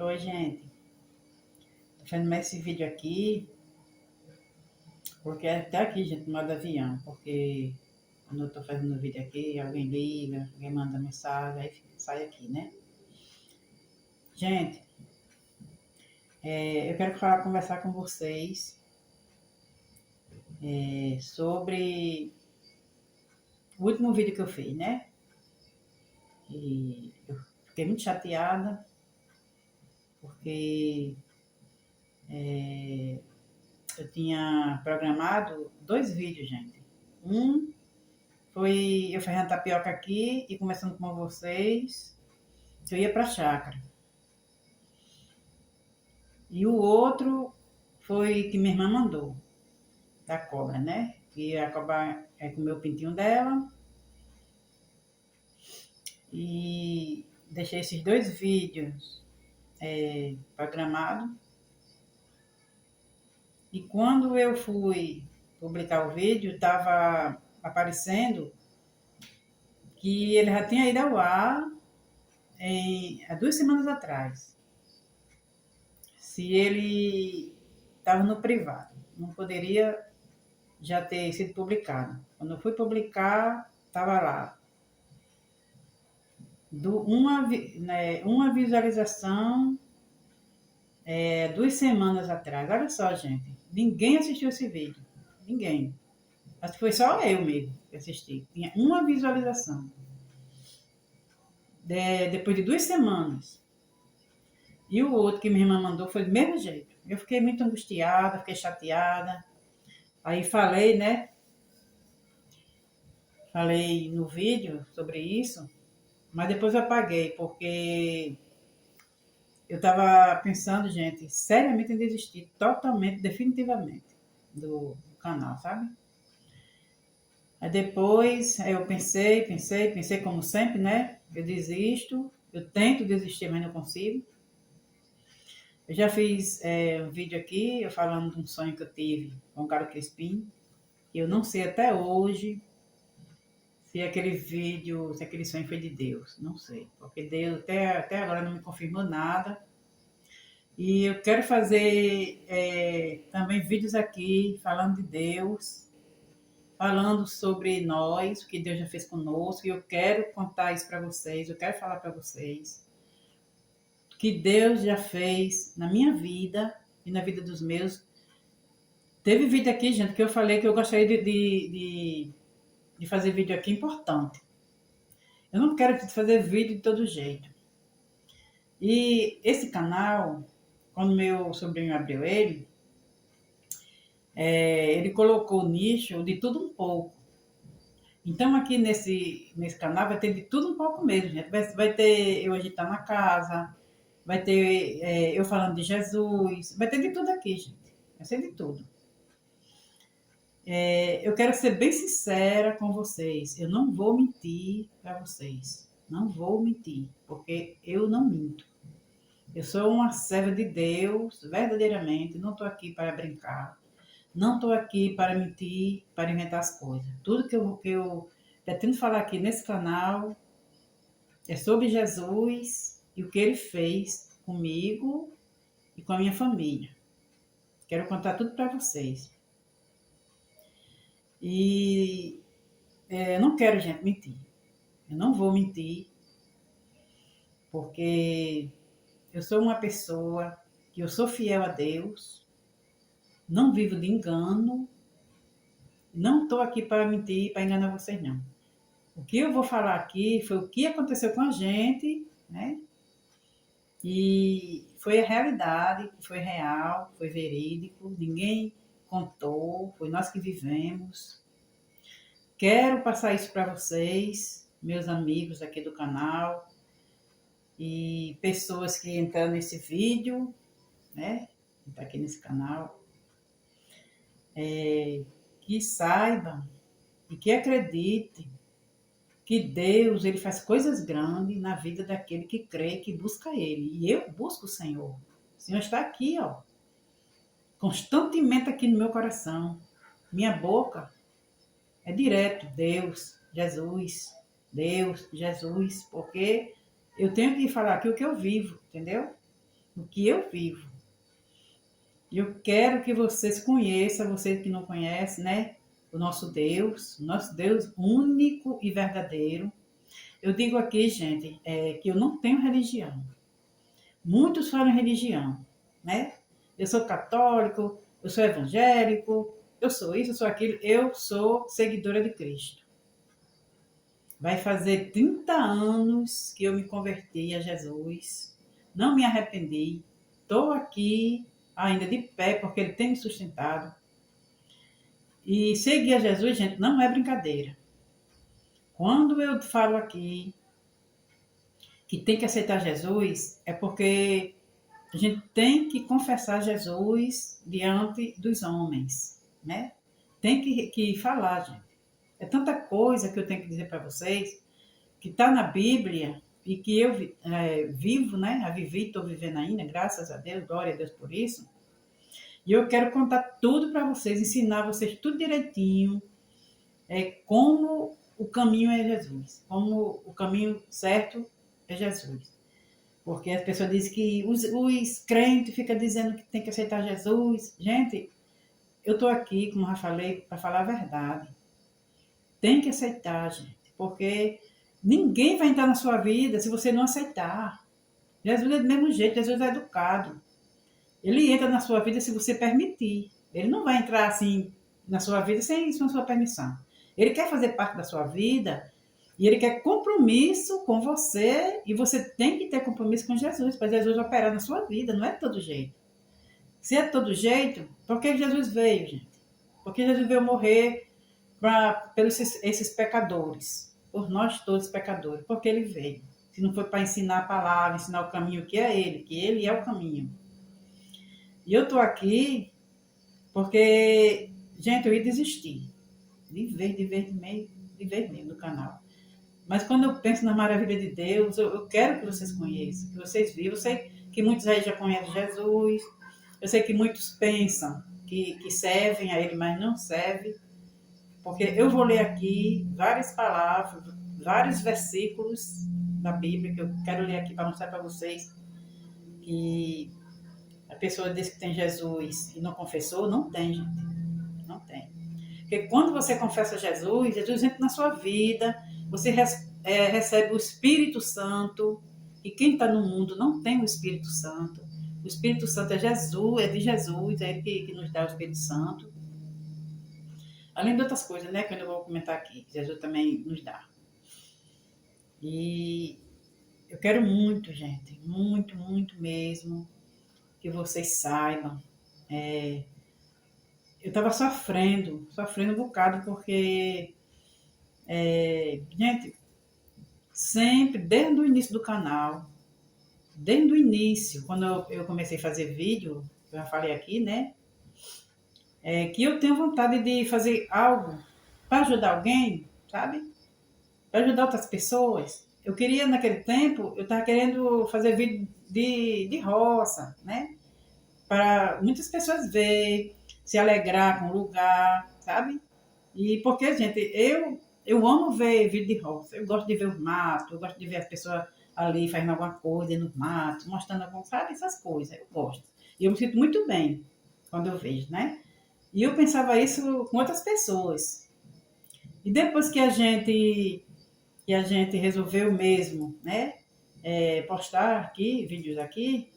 Oi, gente. Tô fazendo mais esse vídeo aqui, porque até aqui, gente, no modo avião, porque quando eu tô fazendo o vídeo aqui, alguém liga, alguém manda mensagem, aí sai aqui, né? Gente, eu quero conversar com vocês sobre o último vídeo que eu fiz, né? E eu fiquei muito chateada, porque eu tinha programado 2 vídeos, gente. Um foi eu fazendo tapioca aqui e conversando com vocês, que eu ia para a chácara. E o outro foi que minha irmã mandou, da cobra, né? Que a cobra comeu o pintinho dela. E deixei esses 2 vídeos programados. E quando eu fui publicar o vídeo, estava aparecendo que ele já tinha ido ao ar há 2 semanas atrás. Se ele estava no privado, não poderia já ter sido publicado. Quando eu fui publicar, estava lá. Uma visualização 2 semanas atrás. Olha só, gente. Ninguém assistiu esse vídeo. Ninguém. Acho que foi só eu mesmo que assisti. Tinha uma visualização. Depois de 2 semanas. E o outro que minha irmã mandou foi do mesmo jeito. Eu fiquei muito angustiada, fiquei chateada. Aí falei, né? Falei no vídeo sobre isso, mas depois eu apaguei, porque eu estava pensando, gente, seriamente em desistir totalmente, definitivamente, do canal, sabe? Aí depois eu pensei, como sempre, né? Eu desisto, eu tento desistir, mas não consigo. Eu já fiz um vídeo aqui, eu falando de um sonho que eu tive com o Carlos Crispim. Eu não sei até hoje se aquele sonho foi de Deus. Não sei, porque Deus até agora não me confirmou nada. E eu quero fazer também vídeos aqui falando de Deus, falando sobre nós, o que Deus já fez conosco. E eu quero contar isso para vocês, eu quero falar para vocês o que Deus já fez na minha vida e na vida dos meus. Teve vídeo aqui, gente, que eu falei que eu gostaria de fazer vídeo aqui importante. Eu não quero fazer vídeo de todo jeito. E esse canal, quando meu sobrinho abriu ele colocou o nicho de tudo um pouco. Então aqui nesse canal vai ter de tudo um pouco mesmo, gente. Vai ter eu agitando a casa, vai ter eu falando de Jesus, vai ter de tudo aqui, gente. Vai ser de tudo. Eu quero ser bem sincera com vocês. Eu não vou mentir para vocês. Não vou mentir, porque eu não minto. Eu sou uma serva de Deus, verdadeiramente. Não estou aqui para brincar. Não estou aqui para mentir, para inventar as coisas. Tudo que eu pretendo falar aqui nesse canal é sobre Jesus e o que ele fez comigo e com a minha família. Quero contar tudo para vocês. E eu não quero, gente, mentir. Eu não vou mentir, porque eu sou uma pessoa que eu sou fiel a Deus, não vivo de engano, não estou aqui para mentir, para enganar vocês, não. O que eu vou falar aqui foi o que aconteceu com a gente, né? E foi a realidade, foi real, foi verídico, ninguém contou, foi nós que vivemos. Quero passar isso para vocês, meus amigos aqui do canal e pessoas que entraram nesse vídeo, né? Que está aqui nesse canal, que saibam e que acreditem que Deus ele faz coisas grandes na vida daquele que crê, que busca Ele. E eu busco o Senhor. O Senhor está aqui, ó, constantemente aqui no meu coração. Minha boca é direto, Deus, Jesus, porque eu tenho que falar aqui o que eu vivo, entendeu? o que eu vivo. E eu quero que vocês conheçam, você que não conhece, né? O nosso Deus único e verdadeiro. Eu digo aqui, gente, que eu não tenho religião. Muitos falam religião, né? Eu sou católico, eu sou evangélico, eu sou isso, eu sou aquilo. Eu sou seguidora de Cristo. Vai fazer 30 anos que eu me converti a Jesus. Não me arrependi. Estou aqui ainda de pé, porque Ele tem me sustentado. E seguir a Jesus, gente, não é brincadeira. Quando eu falo aqui que tem que aceitar Jesus, é porque a gente tem que confessar Jesus diante dos homens, né? Tem que falar, gente. É tanta coisa que eu tenho que dizer para vocês, que está na Bíblia e que eu vivo, né? A vivi, estou vivendo ainda, graças a Deus, glória a Deus por isso. E eu quero contar tudo para vocês, ensinar vocês tudo direitinho, como o caminho é Jesus, como o caminho certo é Jesus. Porque as pessoas dizem que os crentes ficam dizendo que tem que aceitar Jesus. Gente, eu estou aqui, como já falei, para falar a verdade. Tem que aceitar, gente, porque ninguém vai entrar na sua vida se você não aceitar. Jesus é do mesmo jeito, Jesus é educado. Ele entra na sua vida se você permitir. Ele não vai entrar assim na sua vida sem sua permissão. Ele quer fazer parte da sua vida e ele quer compromisso com você e você tem que ter compromisso com Jesus para Jesus operar na sua vida, não é de todo jeito. Se é de todo jeito, por que Jesus veio, gente? Porque Jesus veio morrer pelos esses pecadores, por nós todos pecadores, porque ele veio. Se não foi para ensinar a palavra, ensinar o caminho que ele é o caminho. E eu estou aqui porque, gente, eu ia desistir de vez mesmo do canal. Mas quando eu penso na maravilha de Deus, eu quero que vocês conheçam, que vocês vivam. Eu sei que muitos aí já conhecem Jesus, eu sei que muitos pensam que servem a Ele, mas não servem. Porque eu vou ler aqui várias palavras, vários versículos da Bíblia que eu quero ler aqui para mostrar para vocês que a pessoa diz que tem Jesus e não confessou, não tem, gente. Não tem. Porque quando você confessa Jesus, Jesus entra na sua vida, você recebe o Espírito Santo, e quem está no mundo não tem o Espírito Santo. O Espírito Santo é Jesus, é de Jesus, é Ele que nos dá o Espírito Santo. Além de outras coisas, né, que eu não vou comentar aqui, Jesus também nos dá. E eu quero muito, gente, muito, muito mesmo, que vocês saibam. Eu estava sofrendo um bocado, porque, gente, sempre, desde o início do canal, desde o início, quando eu comecei a fazer vídeo, eu já falei aqui, né, que eu tenho vontade de fazer algo para ajudar alguém, sabe? Para ajudar outras pessoas. Eu queria, naquele tempo, eu estava querendo fazer vídeo de roça, né? Para muitas pessoas ver, se alegrar com o lugar, sabe? E porque, gente, eu amo ver vídeo de roça. Eu gosto de ver os matos, eu gosto de ver as pessoas ali fazendo alguma coisa nos matos, mostrando alguma, sabe? Essas coisas, eu gosto. E eu me sinto muito bem quando eu vejo, né? E eu pensava isso com outras pessoas. E depois que a gente resolveu mesmo, né? Postar aqui, vídeos aqui,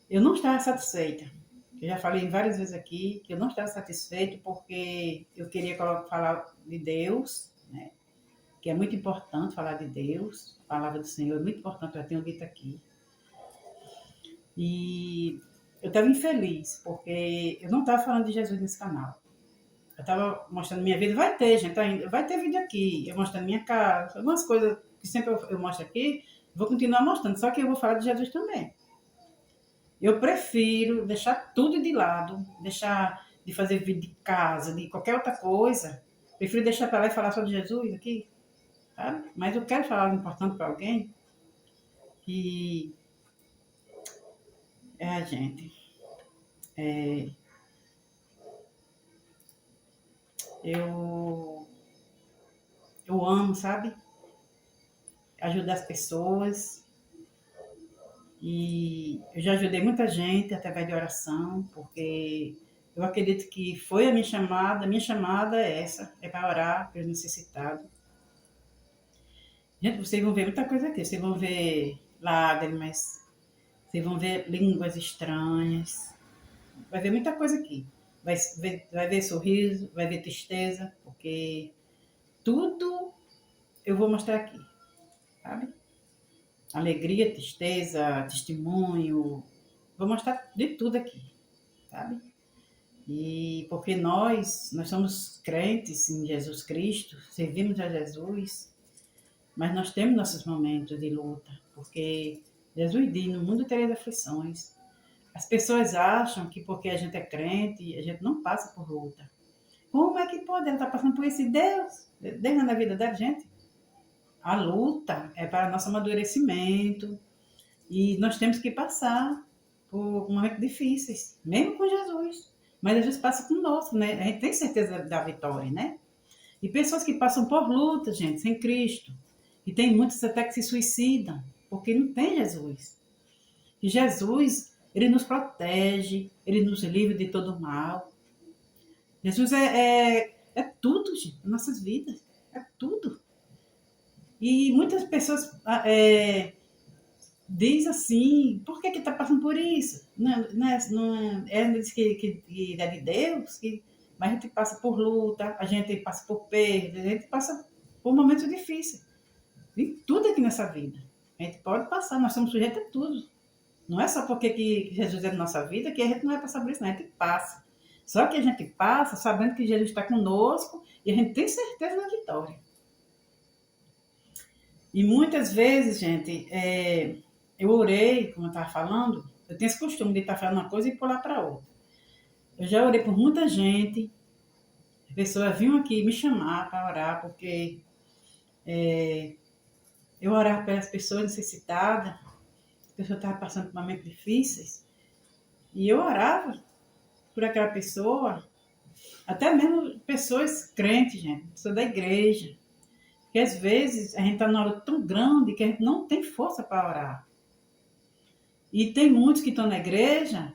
eu não estava satisfeita. Eu já falei várias vezes aqui que eu não estava satisfeita porque eu queria falar de Deus, né? Que é muito importante falar de Deus, a palavra do Senhor é muito importante, eu já tenho dito aqui. E eu estava infeliz porque eu não estava falando de Jesus nesse canal. Eu estava mostrando minha vida, vai ter, gente, ainda, vai ter vídeo aqui, eu mostrando minha casa, algumas coisas que sempre eu mostro aqui, vou continuar mostrando, só que eu vou falar de Jesus também. Eu prefiro deixar tudo de lado, deixar de fazer vídeo de casa, de qualquer outra coisa. Prefiro deixar para lá e falar só de Jesus aqui, sabe? Mas eu quero falar algo importante para alguém. E gente, eu, eu amo, sabe? Ajudar as pessoas. E eu já ajudei muita gente através de oração, porque eu acredito que foi a minha chamada é essa, é para orar pelos necessitados. Gente, vocês vão ver muita coisa aqui, vocês vão ver lágrimas, vocês vão ver línguas estranhas, vai ver muita coisa aqui. Vai ver sorriso, vai ver tristeza, porque tudo eu vou mostrar aqui, sabe? Alegria, tristeza, testemunho, vou mostrar de tudo aqui, sabe? E porque nós somos crentes em Jesus Cristo, servimos a Jesus, mas nós temos nossos momentos de luta, porque Jesus diz, no mundo tereis aflições. As pessoas acham que porque a gente é crente, a gente não passa por luta. Como é que pode? Ela está passando por isso? E Deus na vida da gente. A luta é para nosso amadurecimento e nós temos que passar por momentos difíceis, mesmo com Jesus. Mas Jesus passa conosco, né? A gente tem certeza da vitória, né? E pessoas que passam por luta, gente, sem Cristo. E tem muitos até que se suicidam, porque não tem Jesus. E Jesus, ele nos protege, ele nos livra de todo mal. Jesus é tudo, gente, nas nossas vidas. É tudo. E muitas pessoas diz assim, por que está passando por isso? Diz que é de Deus, mas a gente passa por luta, a gente passa por perda, a gente passa por momentos difíceis. E tudo aqui nessa vida. A gente pode passar, nós somos sujeitos a tudo. Não é só porque que Jesus é na nossa vida que a gente não vai passar por isso, não. A gente passa. Só que a gente passa sabendo que Jesus está conosco e a gente tem certeza da vitória. E muitas vezes, gente, eu orei, como eu estava falando, eu tenho esse costume de estar falando uma coisa e pular para outra. Eu já orei por muita gente, as pessoas vinham aqui me chamar para orar, porque eu orava pelas pessoas necessitadas, as pessoas estavam passando por momentos difíceis, e eu orava por aquela pessoa, até mesmo pessoas crentes, gente, pessoas da igreja, porque às vezes a gente está numa luta tão grande que a gente não tem força para orar. E tem muitos que estão na igreja,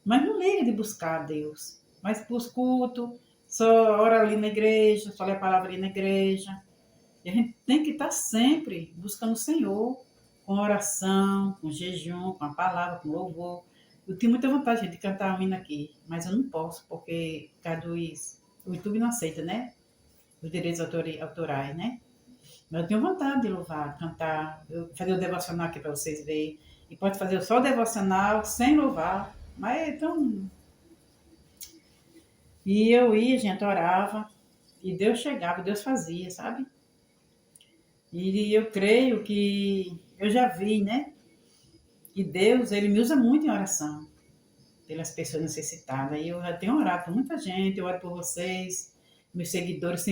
mas não liga de buscar a Deus. Mas para os cultos, só ora ali na igreja, só lê a palavra ali na igreja. E a gente tem que estar sempre buscando o Senhor, com oração, com jejum, com a palavra, com louvor. Eu tenho muita vontade de cantar um hino aqui, mas eu não posso, porque o YouTube não aceita, né? Os direitos autorais, né? Mas eu tenho vontade de louvar, cantar, fazer o devocional aqui para vocês verem. E pode fazer só o devocional, sem louvar. Mas então. E eu ia, gente, orava. E Deus chegava, Deus fazia, sabe? E eu creio que eu já vi, né? Que Deus, ele me usa muito em oração. Pelas pessoas necessitadas. E eu já tenho orado por muita gente, eu oro por vocês, meus seguidores.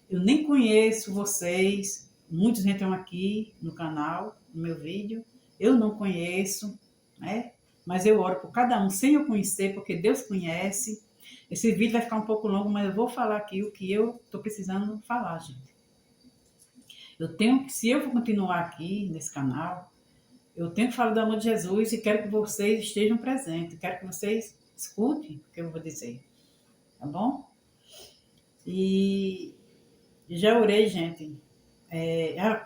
Eu nem conheço vocês. Muitos entram aqui no canal, no meu vídeo. Eu não conheço, né? Mas eu oro por cada um sem eu conhecer, porque Deus conhece. Esse vídeo vai ficar um pouco longo, mas eu vou falar aqui o que eu estou precisando falar, gente. Se eu for continuar aqui nesse canal, eu tenho que falar do amor de Jesus e quero que vocês estejam presentes. Quero que vocês escutem o que eu vou dizer. Tá bom? E já orei, gente.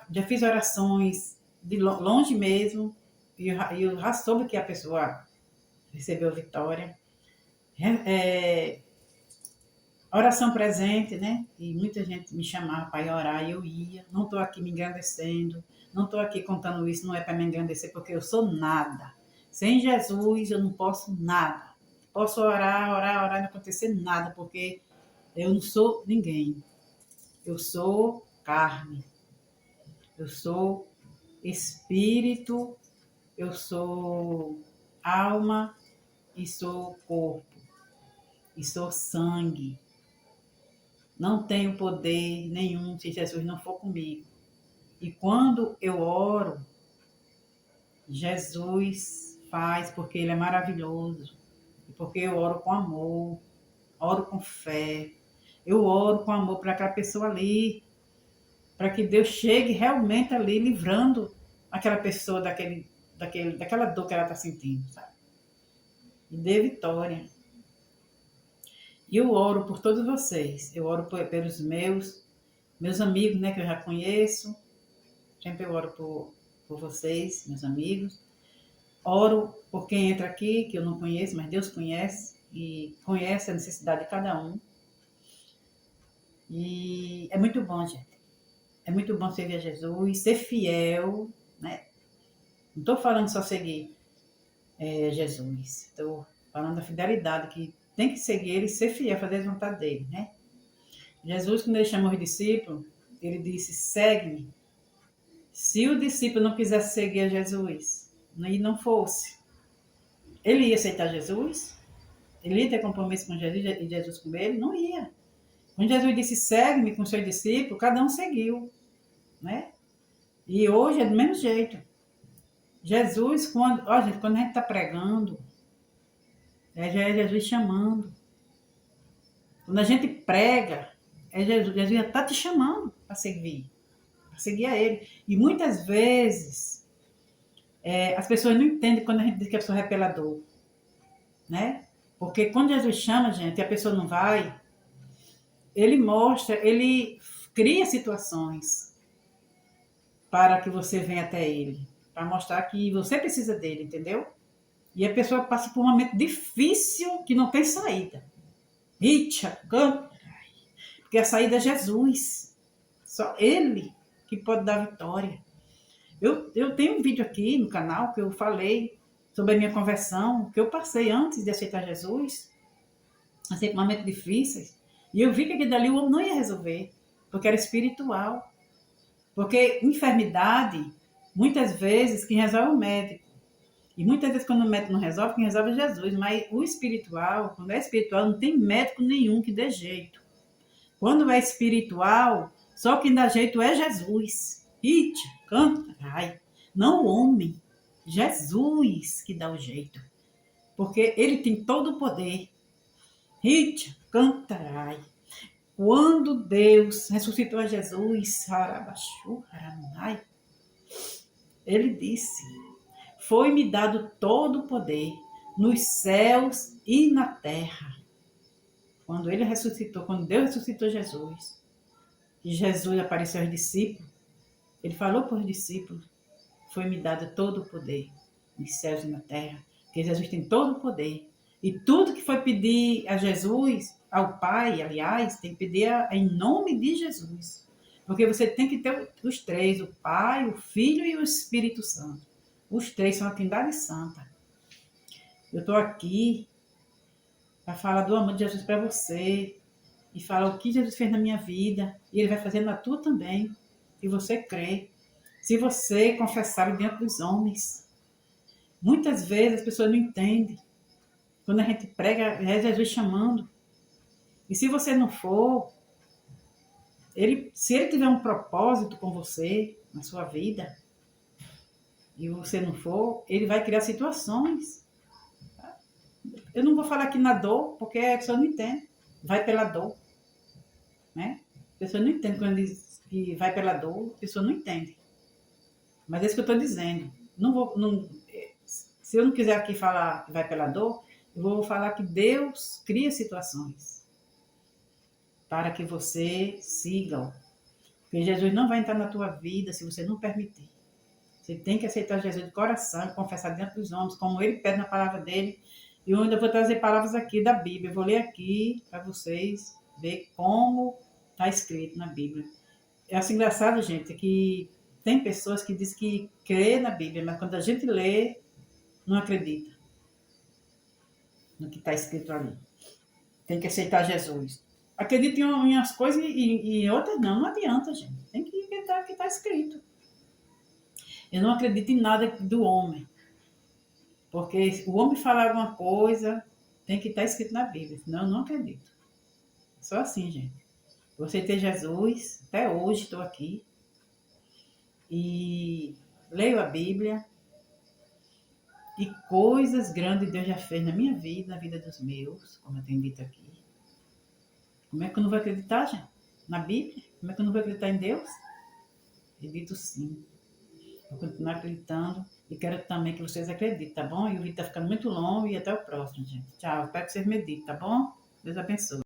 Já fiz orações de longe mesmo. E eu já soube que a pessoa recebeu vitória. Oração presente, né? E muita gente me chamava para ir orar e eu ia. Não estou aqui me engrandecendo. Não estou aqui contando isso, não é para me engrandecer, porque eu sou nada. Sem Jesus eu não posso nada. Posso orar, e não acontecer nada, porque eu não sou ninguém. Eu sou carne. Eu sou espírito. Eu sou alma e sou corpo. E sou sangue. Não tenho poder nenhum se Jesus não for comigo. E quando eu oro, Jesus faz porque Ele é maravilhoso. E porque eu oro com amor, oro com fé. Eu oro com amor para aquela pessoa ali, para que Deus chegue realmente ali livrando aquela pessoa daquela dor que ela está sentindo, sabe? E dê vitória. E eu oro por todos vocês. Eu oro pelos meus amigos, né, que eu já conheço. Sempre eu oro por vocês, meus amigos. Oro por quem entra aqui, que eu não conheço, mas Deus conhece. E conhece a necessidade de cada um. E é muito bom, gente. É muito bom servir a Jesus, ser fiel, né? Não estou falando só seguir Jesus. Estou falando da fidelidade, que tem que seguir ele e ser fiel, fazer a vontade dele, né? Jesus, quando ele chamou os discípulos, ele disse, segue-me. Se o discípulo não quisesse seguir a Jesus e não fosse, ele ia aceitar Jesus? Ele ia ter compromisso com Jesus e Jesus com ele? Não ia. Quando Jesus disse, segue-me com seus discípulos, cada um seguiu, né? E hoje é do mesmo jeito. Jesus, quando a gente está pregando, já é Jesus chamando. Quando a gente prega, Jesus já está te chamando para seguir a ele. E muitas vezes as pessoas não entendem quando a gente diz que a pessoa é repelador, né? Porque quando Jesus chama, gente, e a pessoa não vai, ele cria situações para que você venha até ele, para mostrar que você precisa dele, entendeu? E a pessoa passa por um momento difícil que não tem saída. Porque a saída é Jesus. Só ele que pode dar vitória. Eu tenho um vídeo aqui no canal que eu falei sobre a minha conversão, que eu passei antes de aceitar Jesus, assim, momentos difíceis, e eu vi que aquilo dali o homem não ia resolver, porque era espiritual. Porque enfermidade, muitas vezes, quem resolve é o médico. E muitas vezes, quando o médico não resolve, quem resolve é Jesus. Mas o espiritual, quando é espiritual, não tem médico nenhum que dê jeito. Quando é espiritual, só quem dá jeito é Jesus. Canta, ai. Não o homem. Jesus que dá o jeito. Porque ele tem todo o poder. Cantarai. Quando Deus ressuscitou a Jesus, ele disse, foi-me dado todo o poder nos céus e na terra. Quando ele ressuscitou, quando Deus ressuscitou Jesus, e Jesus apareceu aos discípulos, ele falou para os discípulos, foi-me dado todo o poder nos céus e na terra, porque Jesus tem todo o poder. E tudo que foi pedir a Jesus, ao Pai, aliás, tem que pedir em nome de Jesus. Porque você tem que ter os três, o Pai, o Filho e o Espírito Santo. Os três são a Trindade Santa. Eu estou aqui para falar do amor de Jesus para você e falar o que Jesus fez na minha vida e ele vai fazer na tua também, se você crer, se você confessar diante dos homens. Muitas vezes as pessoas não entendem. Quando a gente prega, é Jesus chamando. E se você não for, se ele tiver um propósito com você, na sua vida, e você não for, ele vai criar situações. Eu não vou falar aqui na dor, porque a pessoa não entende. Vai pela dor. Né? A pessoa não entende quando diz que vai pela dor, a pessoa não entende. Mas é isso que eu estou dizendo. Se eu não quiser aqui falar que vai pela dor, eu vou falar que Deus cria situações para que você siga. Porque Jesus não vai entrar na tua vida se você não permitir. Você tem que aceitar Jesus de coração e confessar diante dos homens, como ele pede na palavra dele. E eu ainda vou trazer palavras aqui da Bíblia. Eu vou ler aqui para vocês ver como está escrito na Bíblia. É assim engraçado, gente, que tem pessoas que dizem que crê na Bíblia, mas quando a gente lê, não acredita no que está escrito ali. Tem que aceitar Jesus. Acredita em umas coisas e em outras não adianta, gente. Tem que acreditar no que está escrito. Eu não acredito em nada do homem. Porque o homem falar alguma coisa, tem que estar escrito na Bíblia. Senão eu não acredito. Só assim, gente. Você ter Jesus, até hoje estou aqui. E leio a Bíblia. E coisas grandes Deus já fez na minha vida, na vida dos meus, como eu tenho dito aqui. Como é que eu não vou acreditar, gente? Na Bíblia? Como é que eu não vou acreditar em Deus? Acredito sim. Vou continuar acreditando e quero também que vocês acreditem, tá bom? E o vídeo tá ficando muito longo e até o próximo, gente. Tchau, espero que vocês meditem, tá bom? Deus abençoe.